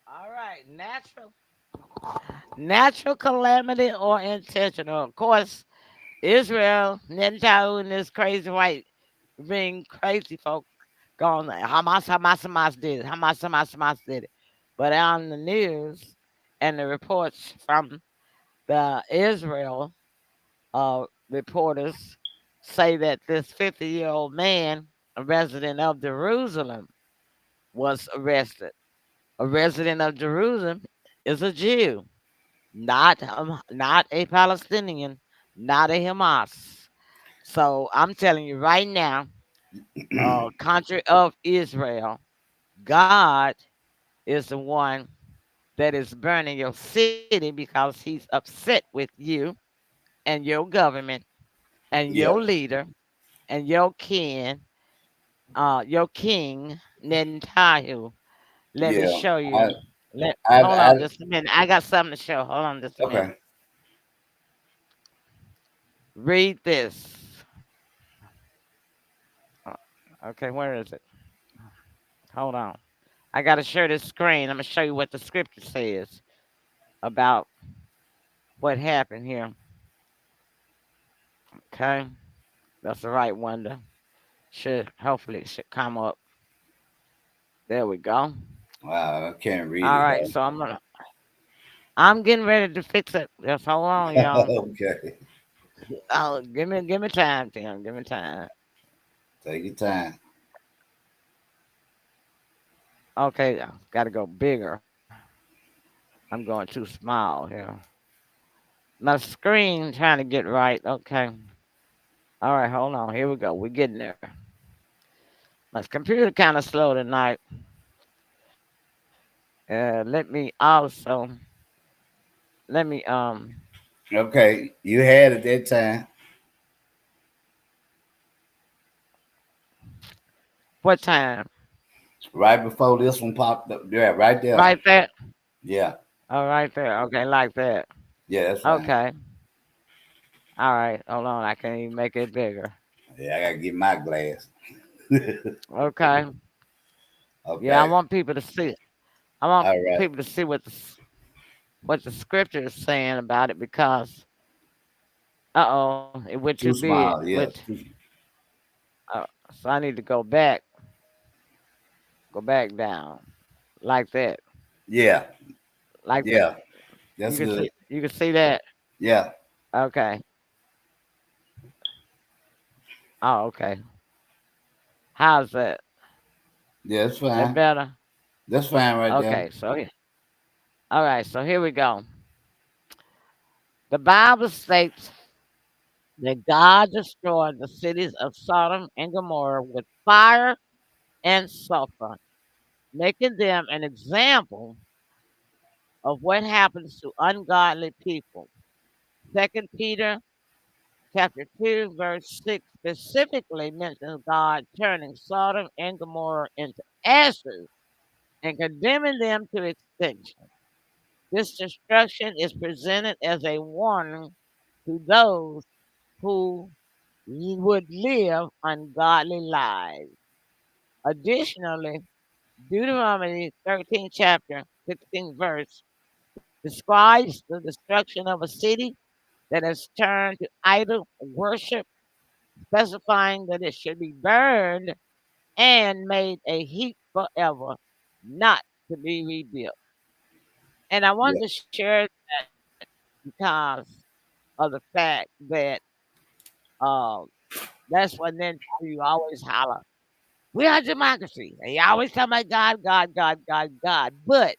All right, natural calamity or intentional. Of course, Israel, Netanyahu, and this crazy white being crazy folk going Hamas, Hamas, Hamas did it. Hamas, Hamas, Hamas did it. But on the news and the reports from the Israel reporters say that this 50-year-old man, a resident of Jerusalem, was arrested. A resident of Jerusalem is a Jew, not a Palestinian, not a Hamas. So I'm telling you right now, country of Israel, God is the one that is burning your city because he's upset with you and your government and Yeah, your leader and your king Netanyahu. Let me yeah. show you. Hold I on just a minute. I got something to show. Hold on just a minute. okay. Read this. Uh, Okay, where is it? Hold on. I got to share this screen. I'm going to show you what the scripture says about what happened here. Okay, that's the right one. Should hopefully it should come up. There we go. Wow, I can't read All it right, so I'm getting ready to fix it. Just hold on, y'all. though. Okay, Oh, give me time, Tim. Give me time. take your time. Okay, got to go bigger. I'm going too small here. My screen trying to get right. Okay. All right, hold on. Here we go. We're getting there. My computer kind of slow tonight. Let me also let me Okay, you had it that time, what time? right before this one popped up. Yeah, right there. Right there. Yeah, Oh, right there. Okay, like that. yeah, that's fine. Okay. All right. Hold on. I can't even make it bigger. Yeah, I gotta get my glass. Okay. Yeah, I Okay, want people to see. I want all right. people to see what what the scripture is saying about it because it went too Too big. small. Yeah. Uh, so I need to go back down like that, Yeah. like that. Yeah. That's good. You can see that. Yeah. Okay. Oh, okay. How's that? Yeah, that's That fine. better? That's fine right there. Okay. All right. So here we go. The Bible states that God destroyed the cities of Sodom and Gomorrah with fire and sulfur, making them an example of what happens to ungodly people. Second Peter chapter 2, verse 6 specifically mentions God turning Sodom and Gomorrah into ashes and condemning them to extinction. This destruction is presented as a warning to those who would live ungodly lives. Additionally, Deuteronomy 13 chapter 16 verse describes the destruction of a city that has turned to idol worship, specifying that it should be burned and made a heap forever, not to be rebuilt. And I Yeah. wanted to share because of the fact that uh, that's what then you always holler, we are democracy. And you always talk about God, God, God, God, God. But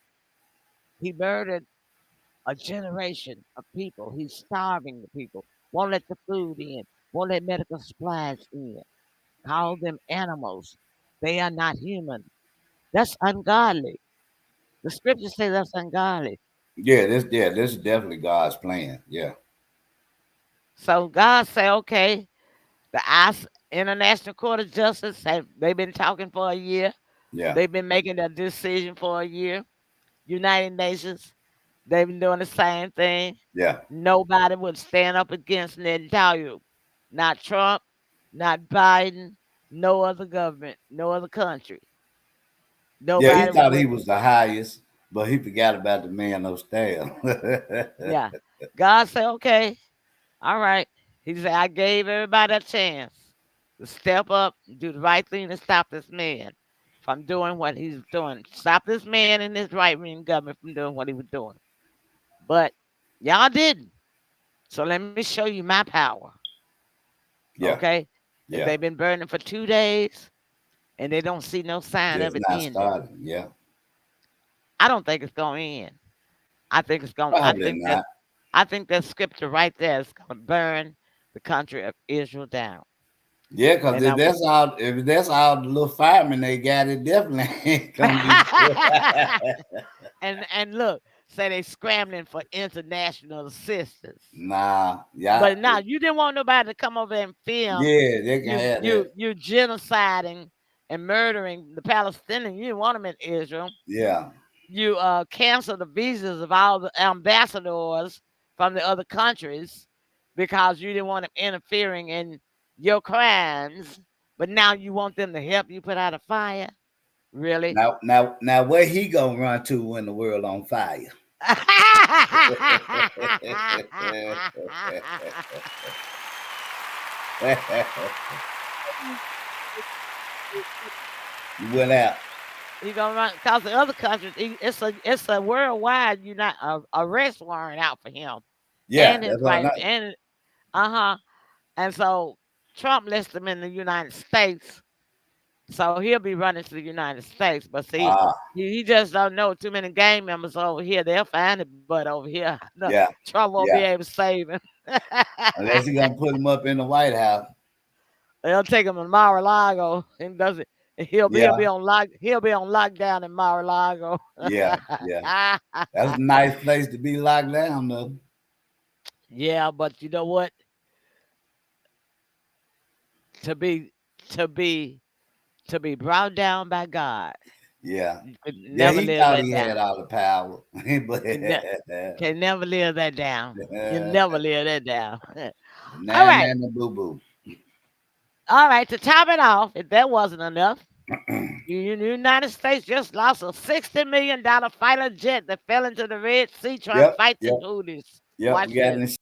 he murdered a generation of people. He's starving the people. Won't let the food in. Won't let medical supplies in. Call them animals. They are not human. That's ungodly. The scriptures say that's ungodly. This is definitely God's plan. Yeah. So God say, okay, the International Court of Justice, they've been talking for a year. Yeah. They've been making a decision for a year. United Nations, they've been doing the same thing. Yeah. Nobody would stand up against Netanyahu. Not Trump, not Biden, no other government, no other country. Yeah, he Nobody thought he would. was the highest, but he forgot about the man upstairs. Yeah. God said, okay, all right. He said, I gave everybody a chance to step up, do the right thing to stop this man from doing what he's doing. Stop this man in this right wing government from doing what he was doing. But y'all didn't. So let me show you my power. Yeah. Okay? If Yeah. they've been burning for 2 days and they don't see no sign Just of it not ending, starting. Yeah. I don't think it's gonna end. I think it's gonna Probably not. I think that scripture right there is gonna burn the country of Israel down. Yeah, because And if that's all the little firemen they got, it definitely ain't gonna be and look, say they scrambling for international assistance. nah. Yeah. But now you didn't want nobody to come over and film Yeah, they can have that. you genociding and murdering the Palestinians. You didn't want them in Israel. Yeah. You canceled the visas of all the ambassadors from the other countries because you didn't want them interfering in your crimes. But now you want them to help you put out a fire? Really? Now where he gonna run to when the world on fire? You went out. You gonna run because the other countries? It's a worldwide arrest warrant out for him Yeah, and his that's what wife I and and so Trump lists them in the United States. So he'll be running to the United States. But see, ah he just don't know too many gang members over here. They'll find it, but over here, no, yeah, Trump won't be yeah. able to save him. Unless he gonna put him up in the White House. They'll take him to Mar-a-Lago and does it. He'll be Yeah, lockdown in Mar-a-Lago. yeah, yeah. That's a nice place to be locked down though. Yeah, but you know what? To be to be to be brought down by God, Yeah. you could Yeah, never he live thought that he down. had all the power. But Can, can never live that down. You never live that down. All Nan right. and the boo boo. All right. To top it off, if that wasn't enough, The United States just lost a $60 million fighter jet that fell into the Red Sea trying to fight the Houthis. Watch this.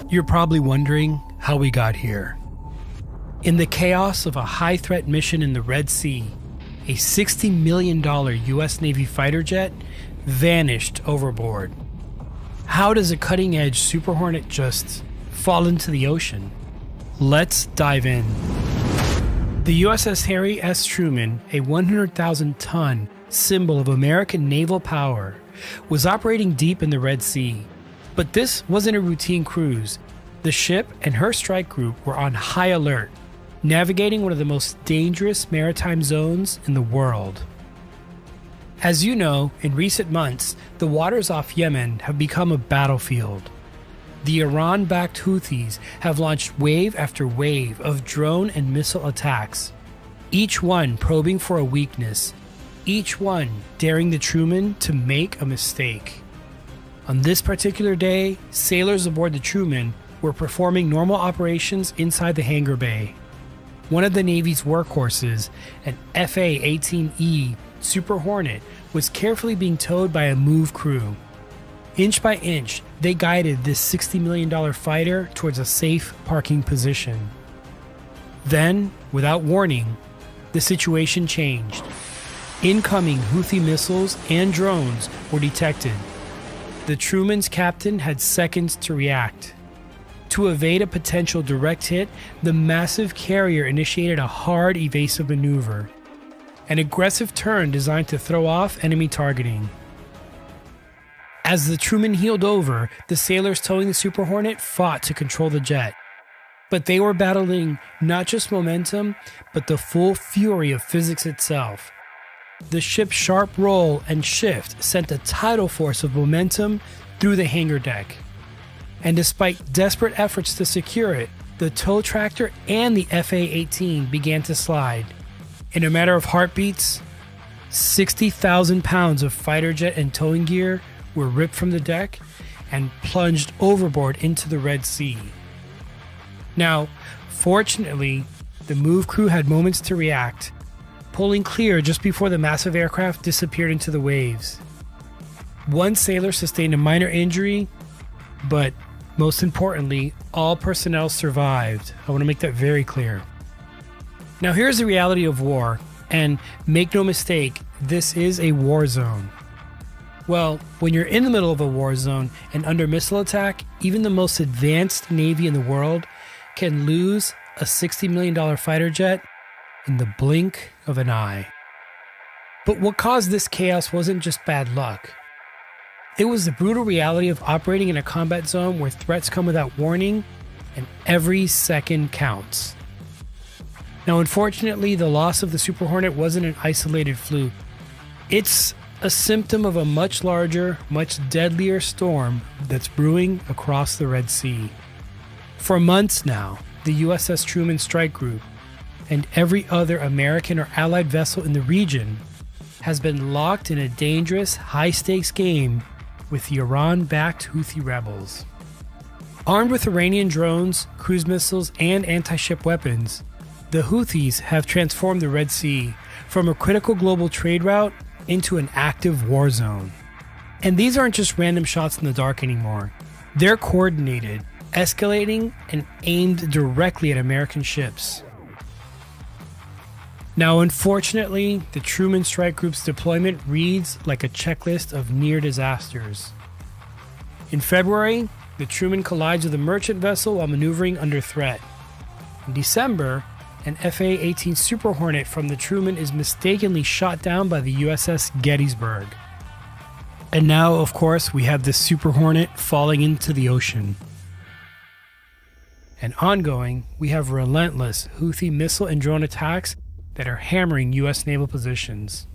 You're probably wondering how we got here. In the chaos of a high-threat mission in the Red Sea, a $60 million U.S. Navy fighter jet vanished overboard. How does a cutting-edge Super Hornet just fall into the ocean? Let's dive in. The USS Harry S. Truman, a 100,000-ton symbol of American naval power, was operating deep in the Red Sea. But this wasn't a routine cruise. The ship and her strike group were on high alert, navigating one of the most dangerous maritime zones in the world. As you know, in recent months, the waters off Yemen have become a battlefield. The Iran-backed Houthis have launched wave after wave of drone and missile attacks, each one probing for a weakness, each one daring the Truman to make a mistake. On this particular day, sailors aboard the Truman were performing normal operations inside the hangar bay. One of the Navy's workhorses, an FA-18E Super Hornet, was carefully being towed by a MOVE crew. Inch by inch, they guided this $60 million fighter towards a safe parking position. Then, without warning, the situation changed. Incoming Houthi missiles and drones were detected. The Truman's captain had seconds to react. To evade a potential direct hit, the massive carrier initiated a hard evasive maneuver, an aggressive turn designed to throw off enemy targeting. As the Truman heeled over, the sailors towing the Super Hornet fought to control the jet. But they were battling not just momentum, but the full fury of physics itself. The ship's sharp roll and shift sent a tidal force of momentum through the hangar deck. And despite desperate efforts to secure it, the tow tractor and the FA-18 began to slide. In a matter of heartbeats, 60,000 pounds of fighter jet and towing gear were ripped from the deck and plunged overboard into the Red Sea. Now, fortunately, the MOVE crew had moments to react, pulling clear just before the massive aircraft disappeared into the waves. One sailor sustained a minor injury, but most importantly, all personnel survived. I want to make that very clear. Now, here's the reality of war, and make no mistake, this is a war zone. Well, when you're in the middle of a war zone and under missile attack, even the most advanced Navy in the world can lose a $60 million fighter jet in the blink of an eye. But what caused this chaos wasn't just bad luck. It was the brutal reality of operating in a combat zone where threats come without warning and every second counts. Now, unfortunately, the loss of the Super Hornet wasn't an isolated fluke. It's a symptom of a much larger, much deadlier storm that's brewing across the Red Sea. For months now, the USS Truman Strike Group and every other American or Allied vessel in the region has been locked in a dangerous, high-stakes game with the Iran-backed Houthi rebels. Armed with Iranian drones, cruise missiles, and anti-ship weapons, the Houthis have transformed the Red Sea from a critical global trade route into an active war zone. And these aren't just random shots in the dark anymore. They're coordinated, escalating, and aimed directly at American ships. Now, unfortunately, the Truman Strike Group's deployment reads like a checklist of near disasters. In February, the Truman collides with a merchant vessel while maneuvering under threat. In December, an FA-18 Super Hornet from the Truman is mistakenly shot down by the USS Gettysburg. And now, of course, we have this Super Hornet falling into the ocean. And ongoing, we have relentless Houthi missile and drone attacks that are hammering U.S. naval positions.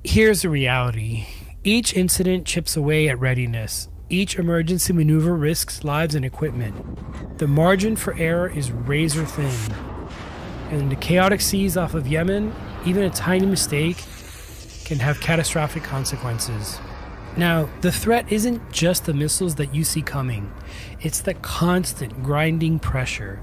Here's the reality. Each incident chips away at readiness. Each emergency maneuver risks lives and equipment. The margin for error is razor thin. And in the chaotic seas off of Yemen, even a tiny mistake can have catastrophic consequences. Now, the threat isn't just the missiles that you see coming. It's the constant grinding pressure.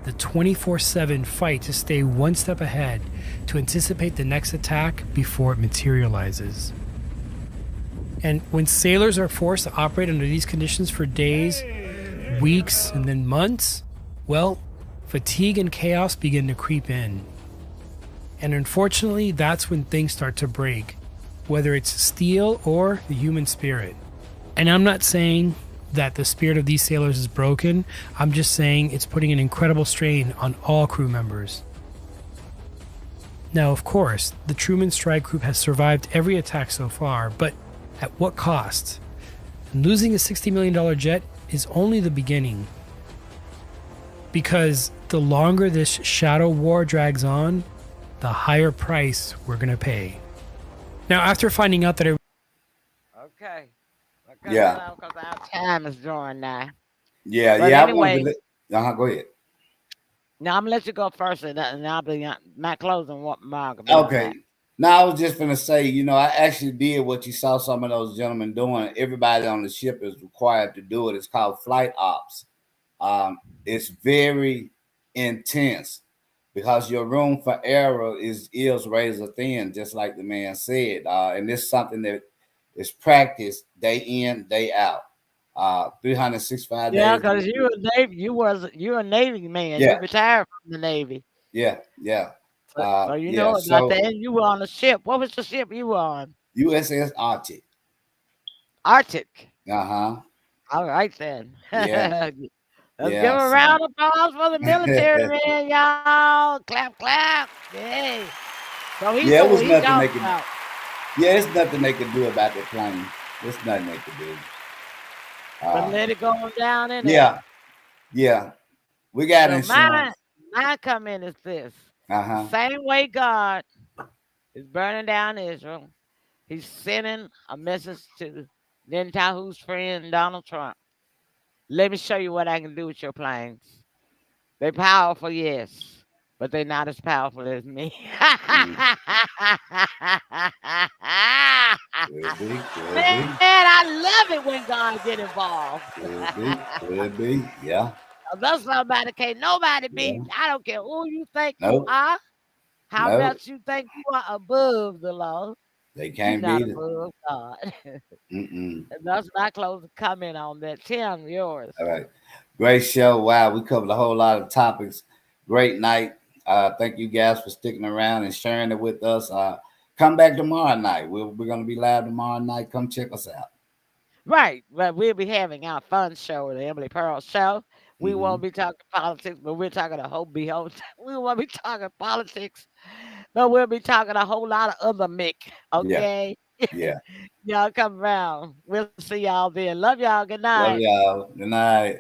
the 24/7 fight to stay one step ahead, to anticipate the next attack before it materializes. And when sailors are forced to operate under these conditions for days, weeks, and then months, well, fatigue and chaos begin to creep in. And unfortunately, that's when things start to break, whether it's steel or the human spirit. And I'm not saying that the spirit of these sailors is broken. I'm just saying it's putting an incredible strain on all crew members. Now, of course, the Truman Strike Group has survived every attack so far, but at what cost? And losing a $60 million jet is only the beginning. Because the longer this shadow war drags on, the higher price we're going to pay. Now, after finding out that Okay. Yeah. Because our time is drawing now. Yeah, But yeah. anyway, Go ahead. now I'm going to let you go first, and I'll be my closing remark. Okay. Now I was just gonna say, I actually did what you saw some of those gentlemen doing. Everybody on the ship is required to do it. It's called flight ops. It's very intense because your room for error is razor thin, just like the man said. And it's something that is practiced day in, day out. 365 days. Yeah, because you a Navy man. Yeah. You retired from the Navy. Yeah. So you know about that. And you were on a ship. What was the ship you were on? USS Arctic. Arctic. Uh-huh. All right then. Yeah. Let's Yeah, give a so- round of applause for the military man, y'all. Clap, clap. Yay. So he Yeah, it knew was what he nothing talking they could- about. Yeah, it's nothing they can do about the plane. There's nothing they can do. But let it go on down in Yeah. We got there. So mine insurance. comment is this. Uh-huh. Same way God is burning down Israel, he's sending a message to Netanyahu's friend Donald Trump. Let me show you what I can do with your planes. They're powerful, yes, but they're not as powerful as me. Man, I love it when God get involved. Could be. Yeah. That's somebody can't nobody beat. Yeah. I don't care who you think you Nope. are. How Nope. about you think you are above the law? They You're can't not beat it. above God. Mm-mm. And that's my closing comment on that. Tim, yours. All right. Great show. Wow, we covered a whole lot of topics. Great night. Thank you guys for sticking around and sharing it with us. Come back tomorrow night. We're going to be live tomorrow night. Come check us out. Right. But we'll be having our fun show, the Emily Pearl Show. We won't be talking politics, but we're talking a whole behold. We won't be talking politics, but we'll be talking a whole lot of other Mick. Okay. Yeah. Y'all come around. We'll see y'all then. Love y'all. Good Love night. y'all. Good night.